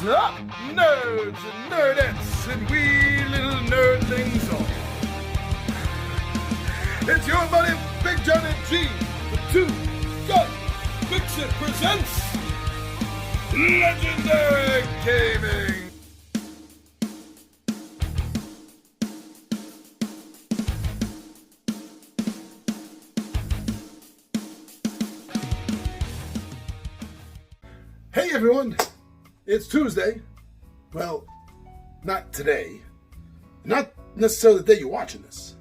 up, nerds and nerdettes, and we little nerdlings all. It's your buddy Big John and G, the Two Gun Pixie presents Legendary Gaming. Hey everyone, it's Tuesday. Well, not today. Not necessarily the day you're watching this.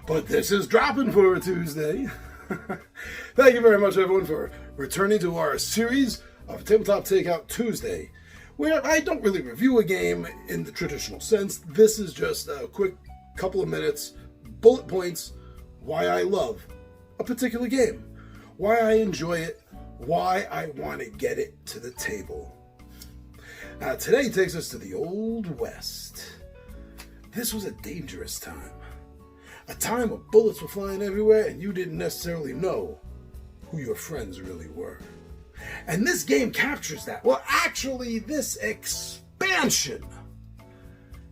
But this is dropping for a Tuesday. Thank you very much everyone for returning to our series of Tabletop Takeout Tuesday, where I don't really review a game in the traditional sense. This is just a quick couple of minutes, bullet points, why I love a particular game, why I enjoy it, why I want to get it to the table. Now, today takes us to the Old West. This was a dangerous time. A time where bullets were flying everywhere and you didn't necessarily know who your friends really were. And this game captures that. Well, actually, this expansion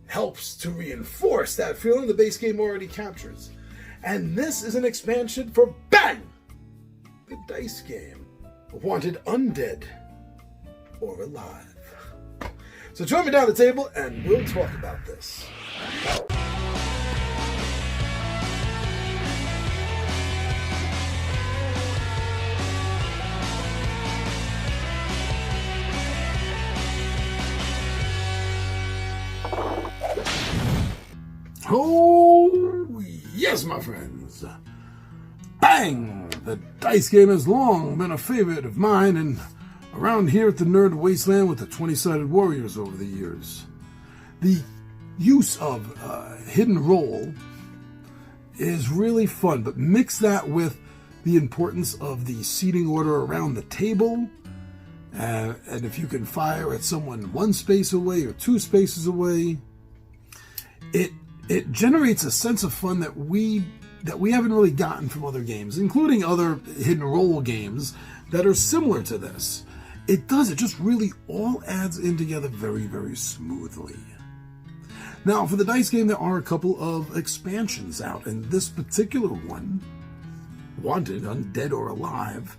helps to reinforce that feeling the base game already captures. And this is an expansion for Bang! The dice game. Wanted Undead or Alive. So join me down the table and we'll talk about this. Oh, yes, my friends. Bang! The dice game has long been a favorite of mine and around here at the Nerd Wasteland with the 20-sided warriors over the years. The use of hidden roll is really fun, but mix that with the importance of the seating order around the table. And if you can fire at someone one space away or two spaces away, it generates a sense of fun that we haven't really gotten from other games, including other hidden role games that are similar to this. It just really all adds in together very, very smoothly. Now, for the dice game, there are a couple of expansions out, and this particular one, Wanted, Undead or Alive,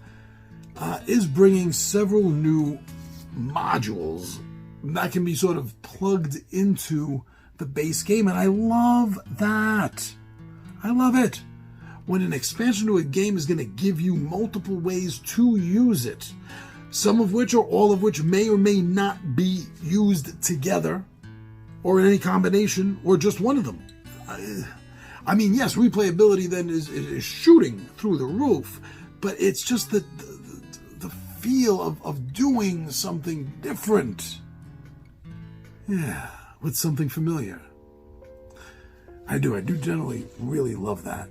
is bringing several new modules that can be sort of plugged into the base game, and I love that. I love it when an expansion to a game is going to give you multiple ways to use it, some of which or all of which may or may not be used together or in any combination or just one of them. I mean, yes, replayability then is shooting through the roof, but it's just the feel of doing something different. Yeah, with something familiar. I do generally really love that.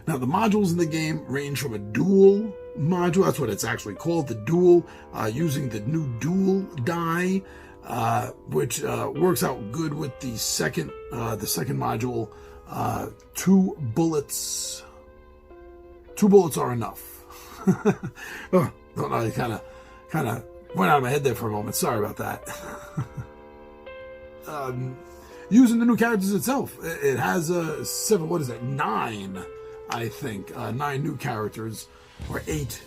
Now, the modules in the game range from a duel module, that's what it's actually called, the duel, using the new duel die, which works out good with the second module. Two bullets are enough. Oh, don't know, I kind of went out of my head there for a moment. Sorry about that. Using the new characters itself, it has nine, I think, 9 new characters, or 8.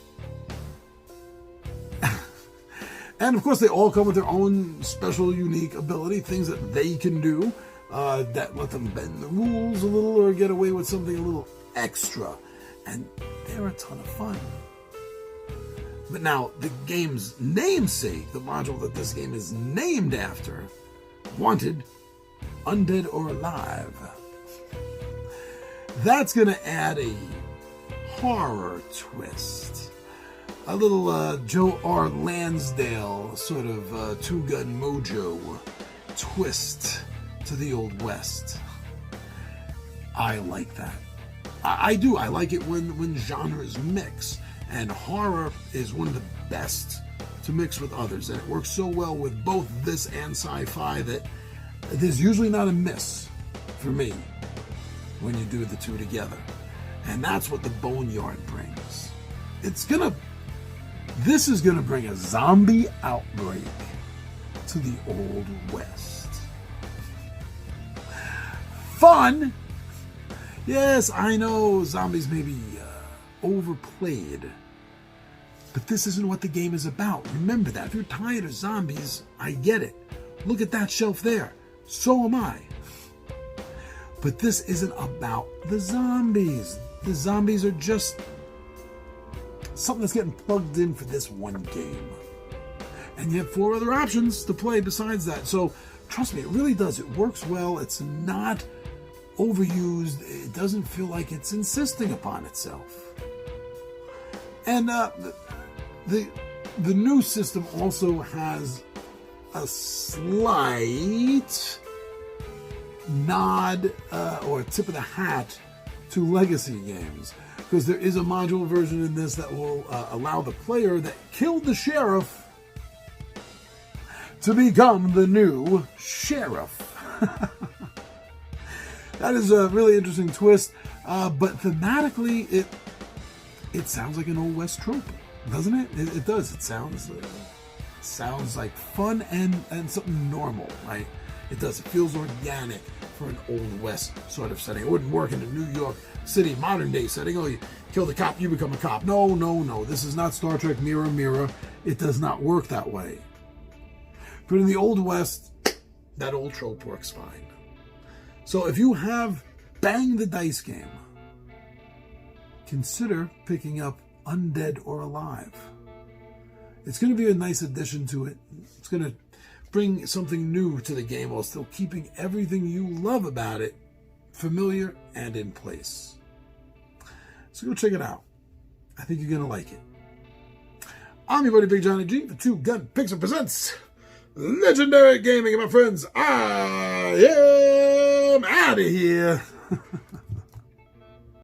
And of course, they all come with their own special, unique ability, things that they can do that let them bend the rules a little or get away with something a little extra. And they're a ton of fun. But now, the game's namesake, the module that this game is named after, Wanted, Undead or Alive. That's going to add a horror twist. A little Joe R. Lansdale sort of two-gun mojo twist to the Old West. I like that. I do. I like it when genres mix. And horror is one of the best to mix with others. And it works so well with both this and sci-fi that there's usually not a miss for me when you do the two together. And that's what the Boneyard brings. This is gonna bring a zombie outbreak to the Old West. Fun! Yes, I know zombies may be overplayed, but this isn't what the game is about. Remember that. If you're tired of zombies, I get it. Look at that shelf there. So am I. But this isn't about the zombies. The zombies are just something that's getting plugged in for this one game. And you have 4 other options to play besides that. So trust me, it really does. It works well. It's not overused. It doesn't feel like it's insisting upon itself. And the new system also has a slight nod or tip of the hat to legacy games, because there is a module version in this that will allow the player that killed the sheriff to become the new sheriff. That is a really interesting twist, but thematically it sounds like an Old West trope, doesn't it? It does. It sounds like fun and something normal, right? It does. It feels organic for an Old West sort of setting. It wouldn't work in a New York City modern day setting. Oh, you kill the cop, you become a cop. No. This is not Star Trek Mirror, Mirror. It does not work that way. But in the Old West, that old trope works fine. So if you have Bang the Dice game, consider picking up Undead or Alive. It's going to be a nice addition to it. It's going to bring something new to the game while still keeping everything you love about it familiar and in place. So go check it out. I think you're going to like it. I'm your buddy Big Johnny G for Two Gun Pixie presents Legendary Gaming. And my friends, I am out of here.